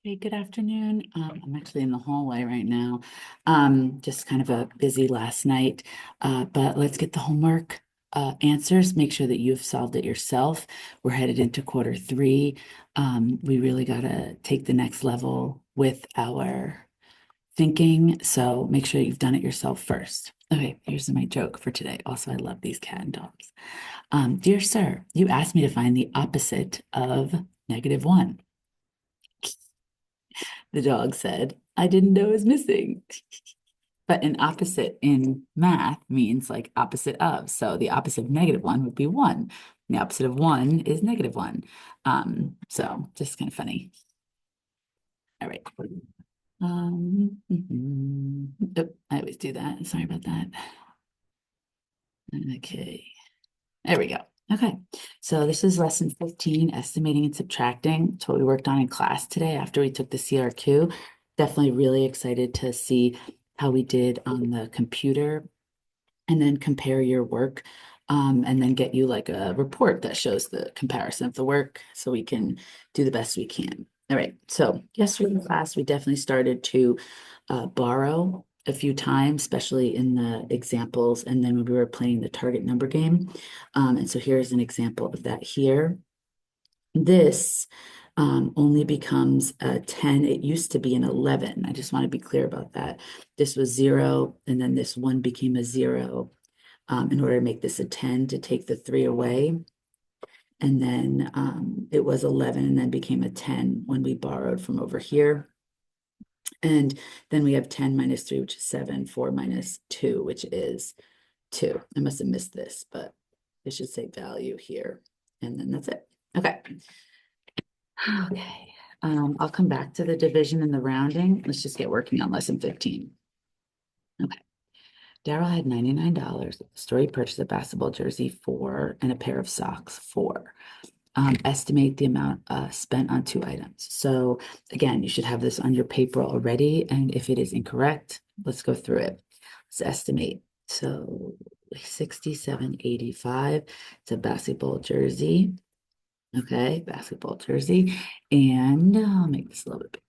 Hey, good afternoon. I'm actually in the hallway right now. Just kind of a busy last night, but let's get the homework answers. Make sure that you've solved it yourself. We're headed into quarter three. We really got to take the next level with our thinking. So make sure you've done it yourself first. Okay, here's my joke for today. Also, I love these cat and dogs. Dear sir, you asked me to find the opposite of -1. The dog said, I didn't know it was missing. But an opposite in math means like opposite of. So the opposite of -1 would be 1. The opposite of 1 is -1. So just kind of funny. All right. I always do that. Sorry about that. Okay. There we go. Okay. So this is lesson 15, estimating and subtracting. It's what we worked on in class today after we took the CRQ. Definitely really excited to see how we did on the computer and then compare your work and then get you like a report that shows the comparison of the work so we can do the best we can. All right. So yesterday in class, we definitely started to borrow a few times, especially in the examples, and then when we were playing the target number game. And so here's an example of that here. This only becomes a 10. It used to be an 11. I just want to be clear about that. This was 0, and then this 1 became a 0 in order to make this a 10 to take the 3 away. And then it was 11 and then became a 10 when we borrowed from over here. And then we have 10 minus 3, which is 7, 4 minus 2, which is 2. I must have missed this, but it should say value here. And then that's it. Okay. Okay. I'll come back to the division and the rounding. Let's just get working on lesson 15. Okay. Daryl had $99. The store he purchased a basketball jersey for and a pair of socks for. Estimate the amount spent on 2 items. So again, you should have this on your paper already. And if it is incorrect, let's go through it. Let's estimate. So 67.85. It's a basketball jersey. Okay, basketball jersey. And I'll make this a little bit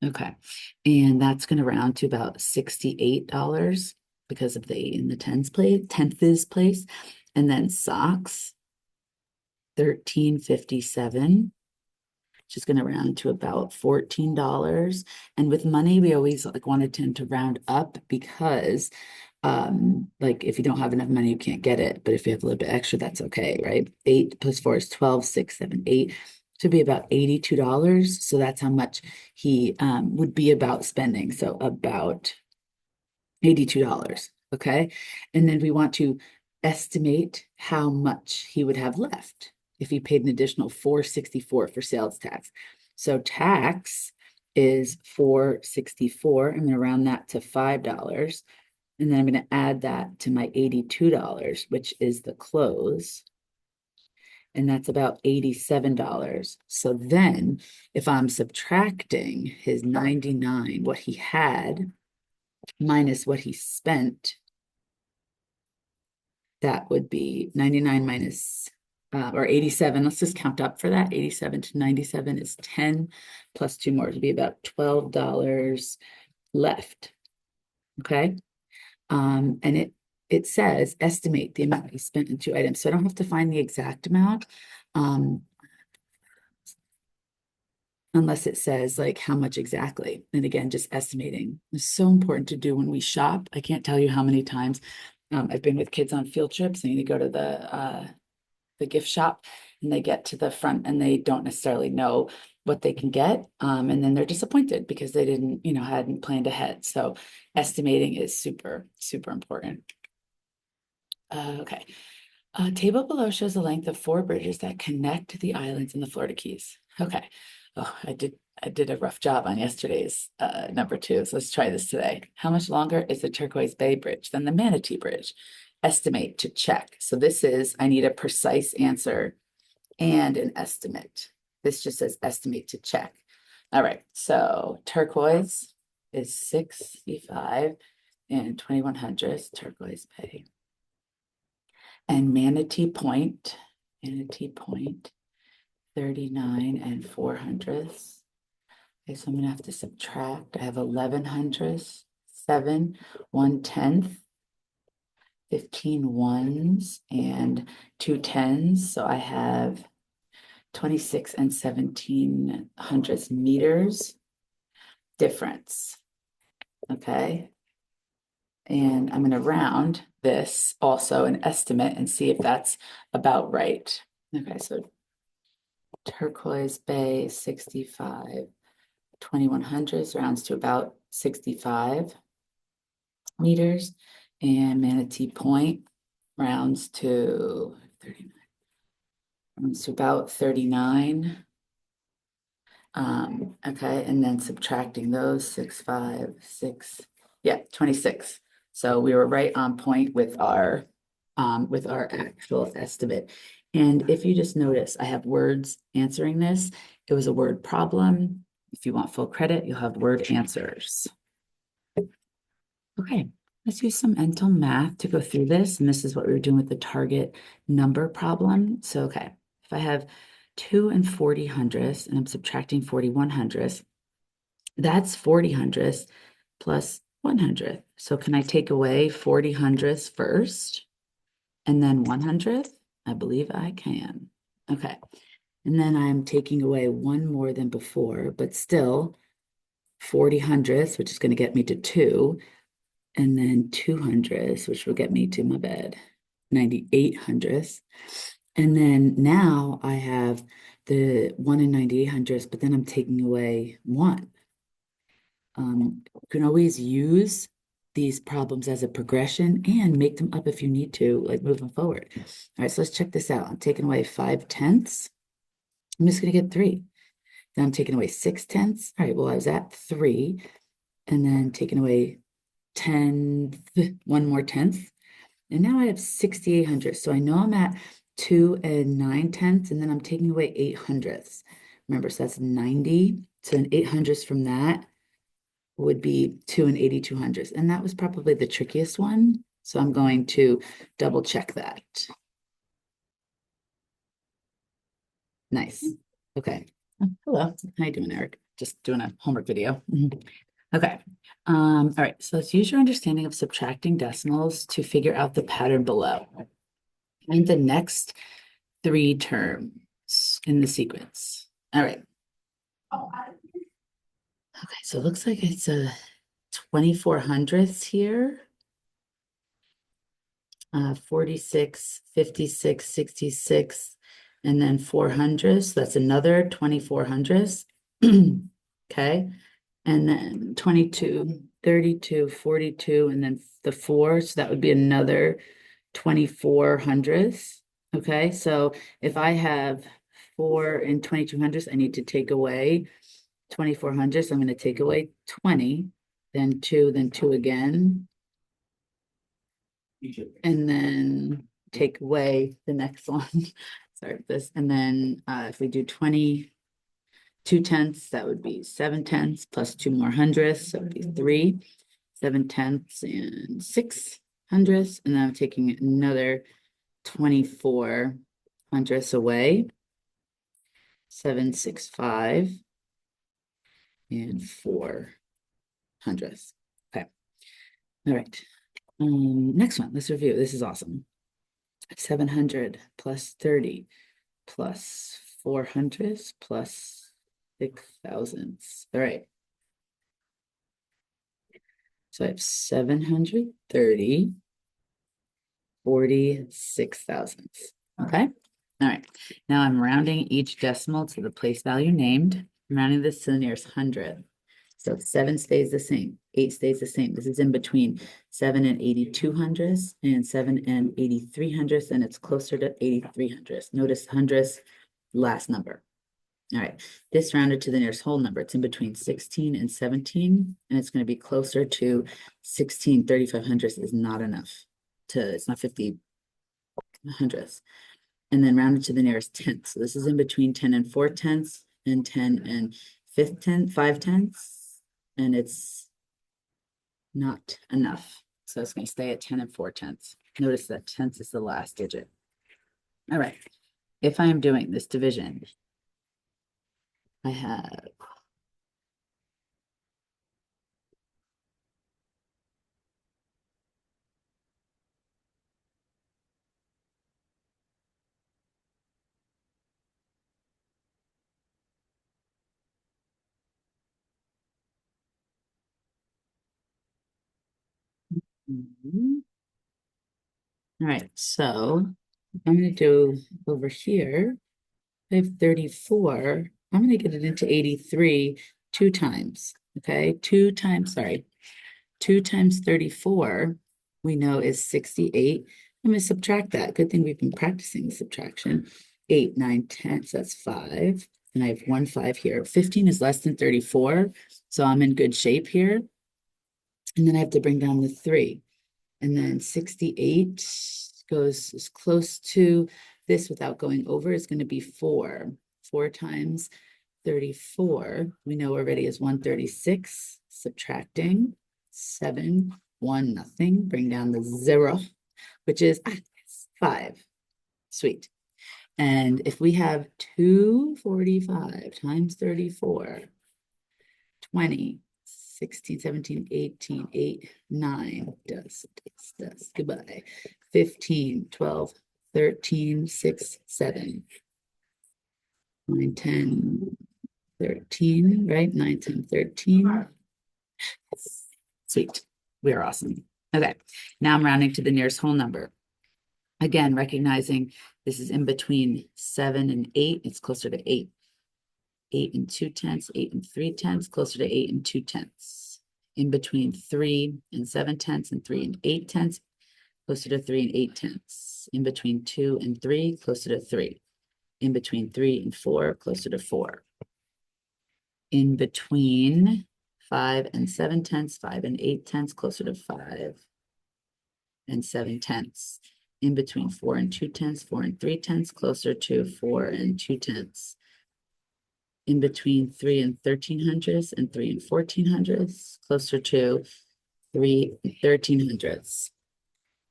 bigger. Okay. And that's going to round to about $68 because of the 8 in the tenths place. And then socks, 13.57, which is going to round to about $14. And with money, we always like wanted to round up because like if you don't have enough money, you can't get it. But if you have a little bit extra, that's okay, right? 8 plus 4 is 12, 6, 7, 8. Should be about $82. So that's how much he would be about spending. So about $82. Okay. And then we want to estimate how much he would have left if he paid an additional $4.64 for sales tax. So tax is $4.64. I'm going to round that to $5. And then I'm going to add that to my $82, which is the close. And that's about $87. So then if I'm subtracting his 99, what he had minus what he spent, that would be 99 minus or 87. Let's just count up for that. 87 to 97 is 10 plus 2 more. It'd be about $12 left. Okay. And it says estimate the amount he spent in 2 items. So I don't have to find the exact amount. Unless it says like how much exactly. And again, just estimating is so important to do when we shop. I can't tell you how many times I've been with kids on field trips and you go to the gift shop and they get to the front and they don't necessarily know what they can get. And then they're disappointed because they didn't, hadn't planned ahead. So estimating is super, super important. Okay. Table below shows the length of 4 bridges that connect the islands in the Florida Keys. Okay. Oh, I did a rough job on yesterday's number 2. So let's try this today. How much longer is the Turquoise Bay Bridge than the Manatee Bridge? Estimate to check. So this is, I need a precise answer and an estimate. This just says estimate to check. All right. So turquoise is 65 and 2100 Turquoise Bay. And Manatee Point 39 and 400ths. Okay, so I'm gonna have to subtract. I have 11 hundredths, 7 1/10, 15 ones, and 2 tens. So I have 26 and 17 hundredths meters difference. Okay. And I'm gonna round this also an estimate and see if that's about right. Okay, so turquoise bay 65, 2100s rounds to about 65 meters, and Manatee Point rounds to 39, rounds to about 39. Okay, and then subtracting those 6, 5, 6, yeah, 26. So we were right on point with our actual estimate. And if you just notice, I have words answering this. It was a word problem. If you want full credit, you'll have word answers. Okay, let's use some mental math to go through this. And this is what we were doing with the target number problem. So, okay, if I have 2 and 40 hundredths and I'm subtracting 41 hundredths, that's 40 hundredths plus 100th. So can I take away 40 hundredths first and then 100th? I believe I can. Okay. And then I'm taking away one more than before, but still 40 hundredths, which is going to get me to 2, and then 2 hundredths, which will get me to my bed, 98 hundredths. And then now I have the 1 and 98 hundredths, but then I'm taking away 1. You can always use these problems as a progression and make them up if you need to, like moving forward. All right, so let's check this out. I'm taking away 5/10. I'm just going to get 3. Then I'm taking away 6/10. All right, well, I was at 3, and then taking away 10, one more tenth. And now I have 6,800. So I know I'm at 2 and 9/10, and then I'm taking away 8 hundredths. Remember, so that's 90. So then 8 hundredths from that would be 2 and 82 hundredths. And that was probably the trickiest one. So I'm going to double check that. Nice. Okay. Hello. How you doing, Eric? Just doing a homework video. Okay. All right. So let's use your understanding of subtracting decimals to figure out the pattern below. Find the next 3 terms in the sequence. All right. Okay. So it looks like it's a 24 hundredths here. 46, 56, 66, and then 400. So that's another 24 hundredths. Okay. And then 22, 32, 42, and then the 4. So that would be another 24 hundredths. Okay. So if I have 4 and 22 hundredths, I need to take away 24 hundredths. I'm going to take away 20, then 2 again, and then take away the next one. Sorry, this. And then if we do 20, 2/10, that would be 7/10 plus 2 more hundredths. So it would be 3, 7/10 and 6 hundredths. And then I'm taking another 24 hundredths away. 765 and 4 hundredths. Okay. All right. Next one, let's review. This is awesome. 700 plus 30 plus 4 hundredths plus 6 thousandths. All right. So I have 730, 46 thousandths. Okay. All right. Now I'm rounding each decimal to the place value named. I'm rounding this to the nearest hundred. So 7 stays the same, 8 stays the same. This is in between 7 and 82 hundredths and 7 and 83 hundredths, and it's closer to 83 hundredths. Notice hundredths, last number. All right, this rounded to the nearest whole number. It's in between 16 and 17, and it's going to be closer to 16. 35 hundredths is not enough it's not 50 hundredths. And then rounded to the nearest tenth. So this is in between 10 and 4/10, and 10 and 5/10, and it's not enough. So it's going to stay at 10 and 4/10. Notice that tenths is the last digit. All right. If I am doing this division I have Mhm. All right, so I'm going to do over here. I have 34. I'm going to get it into 83 two times. Okay, sorry, 2 times 34, we know is 68. I'm going to subtract that. Good thing we've been practicing subtraction. 8, 9, 10, so that's 5. And I have 1 5 here. 15 is less than 34, so I'm in good shape here. And then I have to bring down the 3. And then 68 goes as close to this without going over is going to be 4. 4 times 34, we know already is 136. Subtracting 7, 1, nothing. Bring down the 0, which is 5. Sweet. And if we have 245 times 34, 20, 16, 17, 18, 8, 9, dust, goodbye. 15, 12, 13, 6, 7, 9, 10, 13, right? 9, 10, 13. Sweet. We are awesome. Okay. Now I'm rounding to the nearest whole number. Again, recognizing this is in between 7 and 8. It's closer to 8. 8 and 2/10, 8 and 3/10, closer to 8 and 2/10. In between 3 and 7/10 and 3 and 8/10, closer to 3 and 8/10. In between 2 and 3, closer to 3. In between 3 and 4, closer to 4. In between 5 and 7/10, 5 and 8/10, closer to 5 and 7/10. In between 4 and 2/10, 4 and 3/10, closer to 4 and 2/10. In between 3 and 1300s and 3 and 1400s, closer to 3 and 1300s.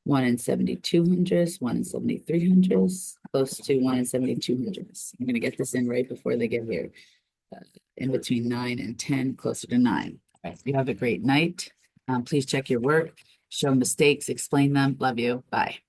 1 and 7200s, 1 and 7300s, close to 1 and 7200s. I'm going to get this in right before they get here. In between 9 and 10, closer to 9. All right, you have a great night. Please check your work, show mistakes, explain them. Love you. Bye.